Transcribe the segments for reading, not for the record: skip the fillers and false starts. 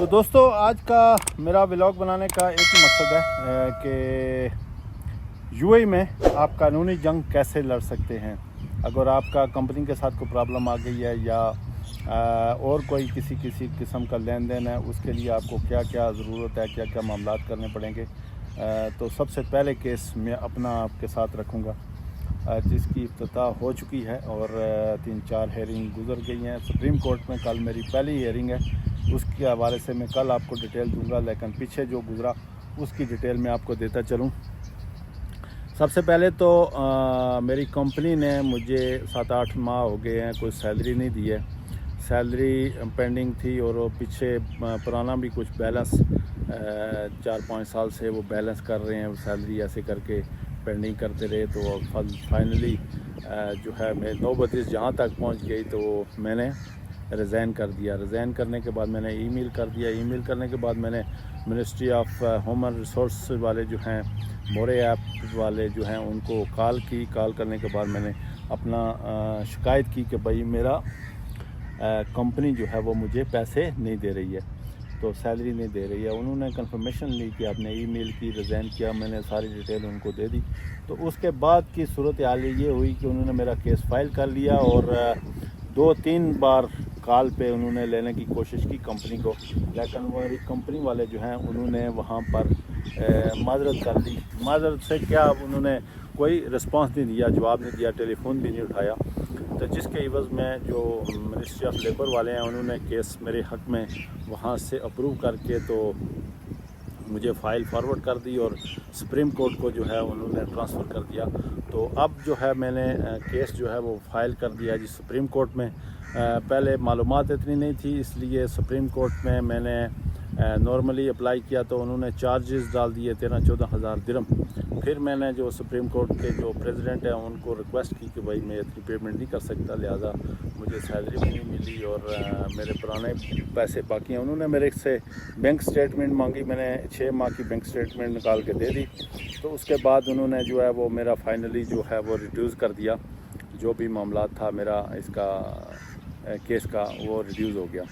تو دوستو آج کا میرا ولاگ بنانے کا ایک ہی مقصد ہے کہ یو اے میں آپ قانونی جنگ کیسے لڑ سکتے ہیں. اگر آپ کا کمپنی کے ساتھ کوئی پرابلم آ گئی ہے یا اور کوئی کسی قسم کا لین دین ہے, اس کے لیے آپ کو کیا کیا ضرورت ہے, کیا کیا معاملات کرنے پڑیں گے. تو سب سے پہلے کیس میں اپنا آپ کے ساتھ رکھوں گا جس کی افتتاح ہو چکی ہے اور 3-4 ہیئرنگ گزر گئی ہیں سپریم کورٹ میں. کل میری پہلی ہیئرنگ ہے, اس کے حوالے سے میں کل آپ کو ڈیٹیل دوں گا, لیکن پیچھے جو گزرا اس کی ڈیٹیل میں آپ کو دیتا چلوں. سب سے پہلے تو میری کمپنی نے مجھے 7-8 ماہ ہو گئے ہیں کوئی سیلری نہیں دی ہے. سیلری پینڈنگ تھی اور پیچھے پرانا بھی کچھ بیلنس 4-5 سال سے وہ بیلنس کر رہے ہیں, سیلری ایسے کر کے پینڈنگ کرتے رہے. تو فائنلی جو ہے میں نوبت جہاں تک پہنچ گئی تو میں نے ریزائن کر دیا. ریزائن کرنے کے بعد میں نے ای میل کر دیا. ای میل کرنے کے بعد میں نے منسٹری آف ہیومن ریسورس والے جو ہیں, مورے ایپ والے جو ہیں, ان کو کال کی. کال کرنے کے بعد میں نے اپنا شکایت کی کہ بھائی میرا کمپنی جو ہے وہ مجھے پیسے نہیں دے رہی ہے, تو سیلری نہیں دے رہی ہے. انہوں نے کنفرمیشن لی کہ آپ نے ای میل کی, ریزائن کیا. میں نے ساری ڈیٹیل ان کو دے دی. تو اس کے بعد کی صورتحال یہ ہوئی کہ انہوں نے میرا کیس فائل کر لیا اور 2-3 بار کال پہ انہوں نے لینے کی کوشش کی کمپنی کو, لیکن میری کمپنی والے جو ہیں انہوں نے وہاں پر معذرت کر دی. معذرت سے کیا, انہوں نے کوئی رسپانس نہیں دیا, جواب نہیں دیا, ٹیلی فون بھی نہیں اٹھایا. تو جس کے عوض میں جو منسٹری آف لیبر والے ہیں انہوں نے کیس میرے حق میں وہاں سے اپروو کر کے تو مجھے فائل فارورڈ کر دی اور سپریم کورٹ کو جو ہے انہوں نے ٹرانسفر کر دیا. تو اب جو ہے میں نے کیس جو ہے وہ فائل کر دیا جی سپریم کورٹ میں. پہلے معلومات اتنی نہیں تھی, اس لیے سپریم کورٹ میں نے نارملی اپلائی کیا تو انہوں نے چارجز ڈال دیے 13-14 ہزار درہم. پھر میں نے جو سپریم کورٹ کے جو پریزیڈنٹ ہیں ان کو ریکویسٹ کی کہ بھائی میں اتنی پیمنٹ نہیں کر سکتا, لہٰذا مجھے سیلری بھی نہیں ملی اور میرے پرانے پیسے باقی ہیں. انہوں نے میرے سے بینک سٹیٹمنٹ مانگی, میں نے 6 ماہ کی بینک سٹیٹمنٹ نکال کے دے دی. تو اس کے بعد انہوں نے جو ہے وہ میرا فائنلی جو ہے وہ ریڈیوز کر دیا. جو بھی معاملات تھا میرا اس کا کیس کا وہ ریڈیوز ہو گیا.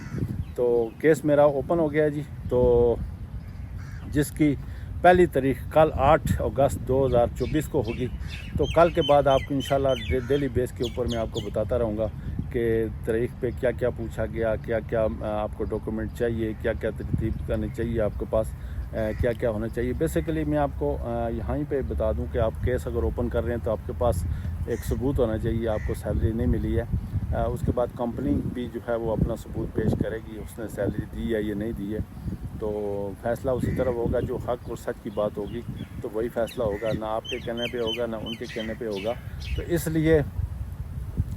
تو کیس میرا اوپن ہو گیا جی. تو جس کی پہلی تاریخ کل 8 اگست 2024 کو ہوگی. تو کل کے بعد آپ کو انشاءاللہ ڈیلی بیس کے اوپر میں آپ کو بتاتا رہوں گا کہ تاریخ پہ کیا کیا پوچھا گیا, کیا کیا آپ کو ڈاکومنٹ چاہیے, کیا کیا ترتیب کرنی چاہیے آپ کے پاس, کیا کیا ہونا چاہیے. بیسیکلی میں آپ کو یہاں ہی پہ بتا دوں کہ آپ کیس اگر اوپن کر رہے ہیں تو آپ کے پاس ایک ثبوت ہونا چاہیے, آپ کو سیلری نہیں ملی ہے. اس کے بعد کمپنی بھی جو ہے وہ اپنا ثبوت پیش کرے گی, اس نے سیلری دی ہے یا نہیں دی ہے. تو فیصلہ اسی طرح ہوگا, جو حق اور سچ کی بات ہوگی تو وہی فیصلہ ہوگا, نہ آپ کے کہنے پہ ہوگا نہ ان کے کہنے پہ ہوگا. تو اس لیے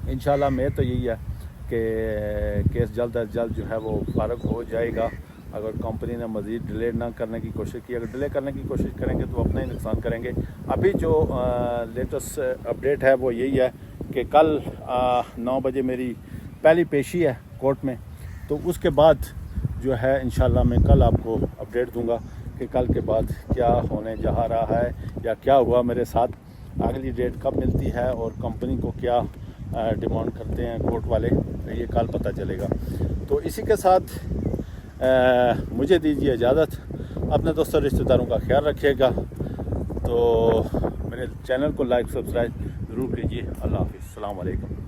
انشاءاللہ میں تو یہی ہے کہ کیس جلد از جلد جو ہے وہ فارغ ہو جائے گا. اگر کمپنی نے مزید ڈیلے نہ کرنے کی کوشش کی, اگر ڈیلے کرنے کی کوشش کریں گے تو اپنا ہی نقصان کریں گے. ابھی جو لیٹسٹ اپڈیٹ ہے وہ یہی ہے کہ کل 9 بجے میری پہلی پیشی ہے کورٹ میں. تو اس کے بعد جو ہے انشاءاللہ میں کل آپ کو اپڈیٹ دوں گا کہ کل کے بعد کیا ہونے جا رہا ہے یا کیا ہوا میرے ساتھ. اگلی ڈیٹ کب ملتی ہے اور کمپنی کو کیا ڈیمانڈ کرتے ہیں کورٹ والے, یہ کل پتہ چلے گا. تو اسی کے ساتھ مجھے دیجیے اجازت. اپنے دوستوں رشتہ داروں کا خیال رکھیے گا. تو میرے چینل کو لائک سبسکرائب ضرور کیجیے. اللہ حافظ, السلام علیکم.